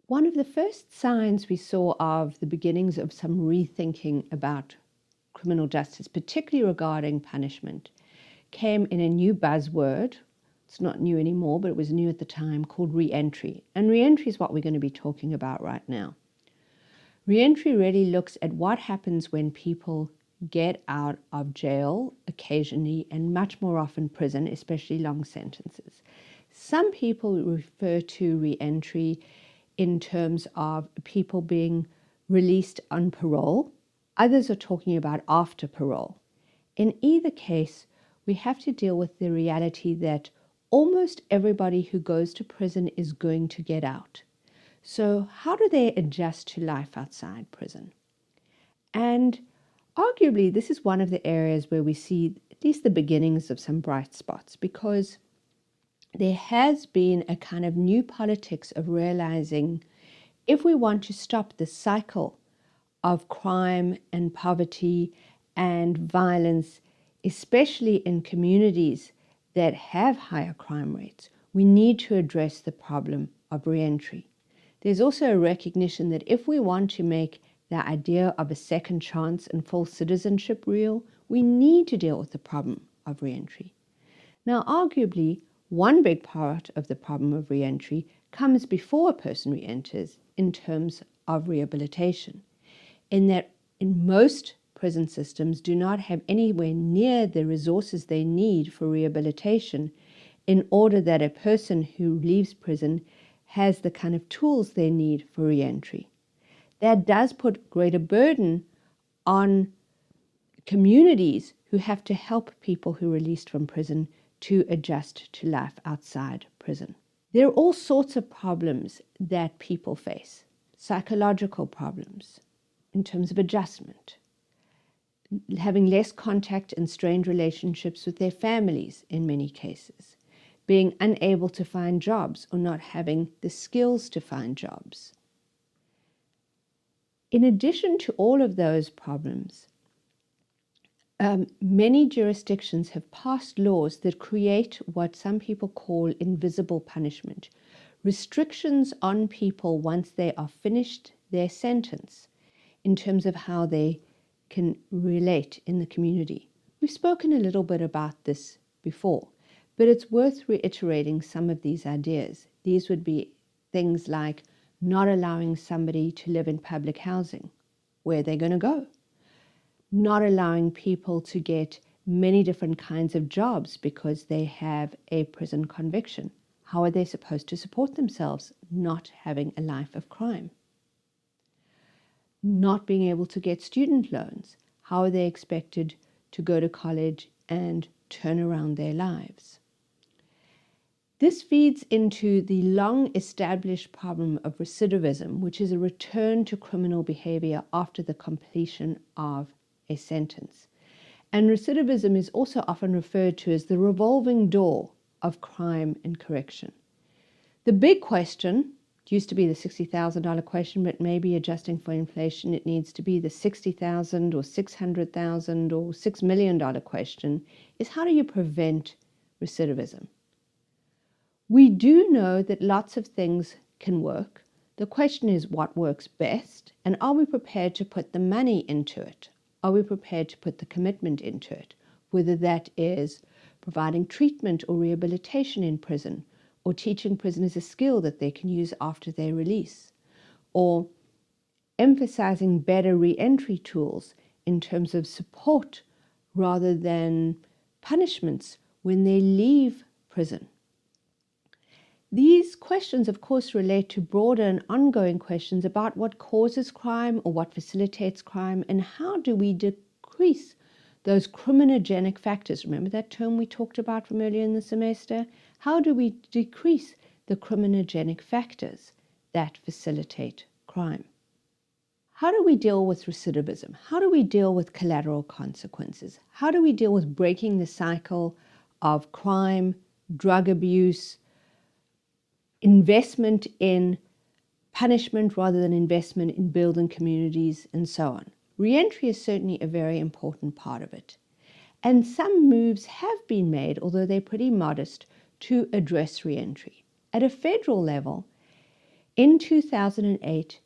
One of the first signs we saw of the beginnings of some rethinking about criminal justice, particularly regarding punishment, came in a new buzzword. It's not new anymore, but it was new at the time, called reentry. And reentry is what we're going to be talking about right now. Reentry really looks at what happens when people get out of jail occasionally, and much more often prison, especially long sentences. Some people refer to reentry in terms of people being released on parole. Others are talking about after parole. In either case, we have to deal with the reality that almost everybody who goes to prison is going to get out. So how do they adjust to life outside prison? And arguably, this is one of the areas where we see at least the beginnings of some bright spots, because there has been a kind of new politics of realizing if we want to stop the cycle of crime and poverty and violence, especially in communities that have higher crime rates, we need to address the problem of reentry. There's also a recognition that if we want to make the idea of a second chance and full citizenship real, we need to deal with the problem of reentry. Now, arguably, one big part of the problem of reentry comes before a person reenters in terms of rehabilitation, in that in most prison systems do not have anywhere near the resources they need for rehabilitation in order that a person who leaves prison has the kind of tools they need for reentry. That does put greater burden on communities who have to help people who are released from prison to adjust to life outside prison. There are all sorts of problems that people face, psychological problems in terms of adjustment, having less contact and strained relationships with their families in many cases, being unable to find jobs or not having the skills to find jobs. In addition to all of those problems, many jurisdictions have passed laws that create what some people call invisible punishment, restrictions on people once they are finished their sentence in terms of how they can relate in the community. We've spoken a little bit about this before, but it's worth reiterating some of these ideas. These would be things like not allowing somebody to live in public housing. Where are they going to go? Not allowing people to get many different kinds of jobs because they have a prison conviction. How are they supposed to support themselves not having a life of crime? Not being able to get student loans. How are they expected to go to college and turn around their lives? This feeds into the long-established problem of recidivism, which is a return to criminal behavior after the completion of a sentence. And recidivism is also often referred to as the revolving door of crime and correction. The big question, it used to be the $60,000 question, but maybe adjusting for inflation, it needs to be the $60,000 or $600,000 or $6 million question, is how do you prevent recidivism? We do know that lots of things can work. The question is what works best, and are we prepared to put the money into it? Are we prepared to put the commitment into it? Whether that is providing treatment or rehabilitation in prison, or teaching prisoners a skill that they can use after their release, or emphasizing better reentry tools in terms of support rather than punishments when they leave prison. These questions, of course, relate to broader and ongoing questions about what causes crime or what facilitates crime, and how do we decrease those criminogenic factors. Remember that term we talked about from earlier in the semester? How do we decrease the criminogenic factors that facilitate crime? How do we deal with recidivism? How do we deal with collateral consequences? How do we deal with breaking the cycle of crime, drug abuse, investment in punishment rather than investment in building communities, and so on? Reentry is certainly a very important part of it. And some moves have been made, although they're pretty modest, to address reentry. At a federal level, In 2008,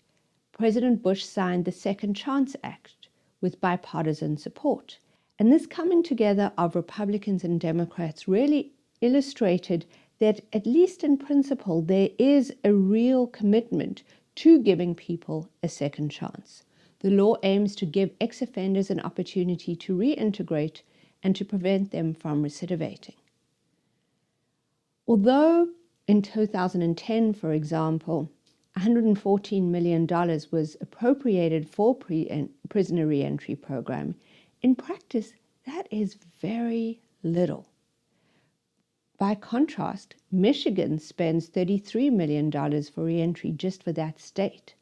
President Bush signed the Second Chance Act with bipartisan support. And this coming together of Republicans and Democrats really illustrated that, at least in principle, there is a real commitment to giving people a second chance. The law aims to give ex-offenders an opportunity to reintegrate and to prevent them from recidivating. Although in 2010, for example, $114 million was appropriated for prisoner reentry program, in practice, that is very little. By contrast, Michigan spends $33 million for reentry just for that state.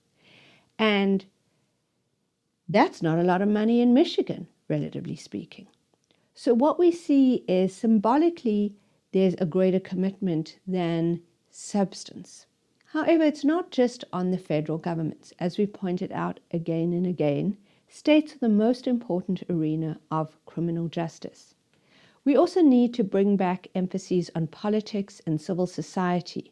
And that's not a lot of money in Michigan, relatively speaking. So what we see is symbolically there's a greater commitment than substance. However, it's not just on the federal governments. As we pointed out again and again, states are the most important arena of criminal justice. We also need to bring back emphases on politics and civil society,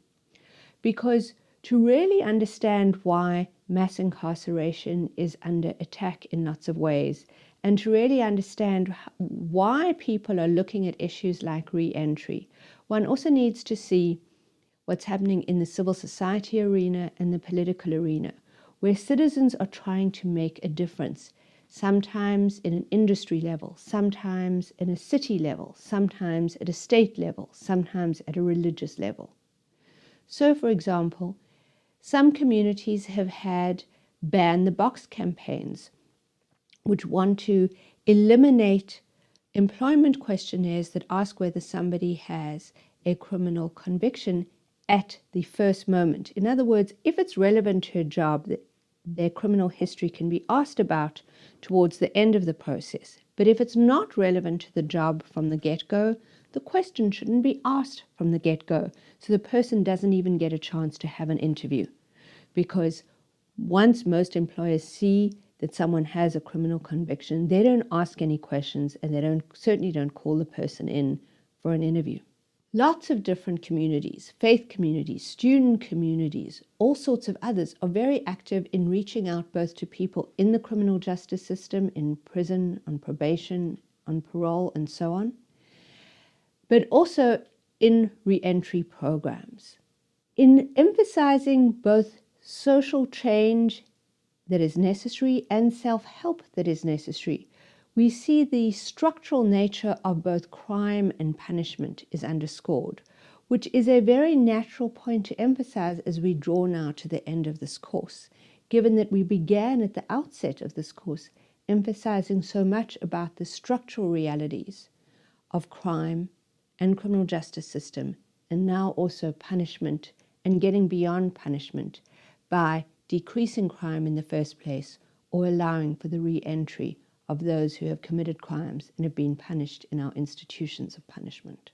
because to really understand why mass incarceration is under attack in lots of ways, and to really understand why people are looking at issues like re-entry, one also needs to see what's happening in the civil society arena and the political arena, where citizens are trying to make a difference, sometimes in an industry level, sometimes in a city level, sometimes at a state level, sometimes at a religious level. So, for example, some communities have had ban the box campaigns, which want to eliminate employment questionnaires that ask whether somebody has a criminal conviction at the first moment. In other words, if it's relevant to a job, their criminal history can be asked about towards the end of the process. But if it's not relevant to the job from the get-go, the question shouldn't be asked from the get-go. So the person doesn't even get a chance to have an interview. Because once most employers see that someone has a criminal conviction, they don't ask any questions, and they certainly don't call the person in for an interview. Lots of different communities, faith communities, student communities, all sorts of others are very active in reaching out both to people in the criminal justice system, in prison, on probation, on parole, and so on, but also in re-entry programs. In emphasizing both social change that is necessary and self-help that is necessary, we see the structural nature of both crime and punishment is underscored, which is a very natural point to emphasize as we draw now to the end of this course, given that we began at the outset of this course emphasizing so much about the structural realities of crime and criminal justice system, and now also punishment and getting beyond punishment by decreasing crime in the first place or allowing for the re-entry of those who have committed crimes and have been punished in our institutions of punishment.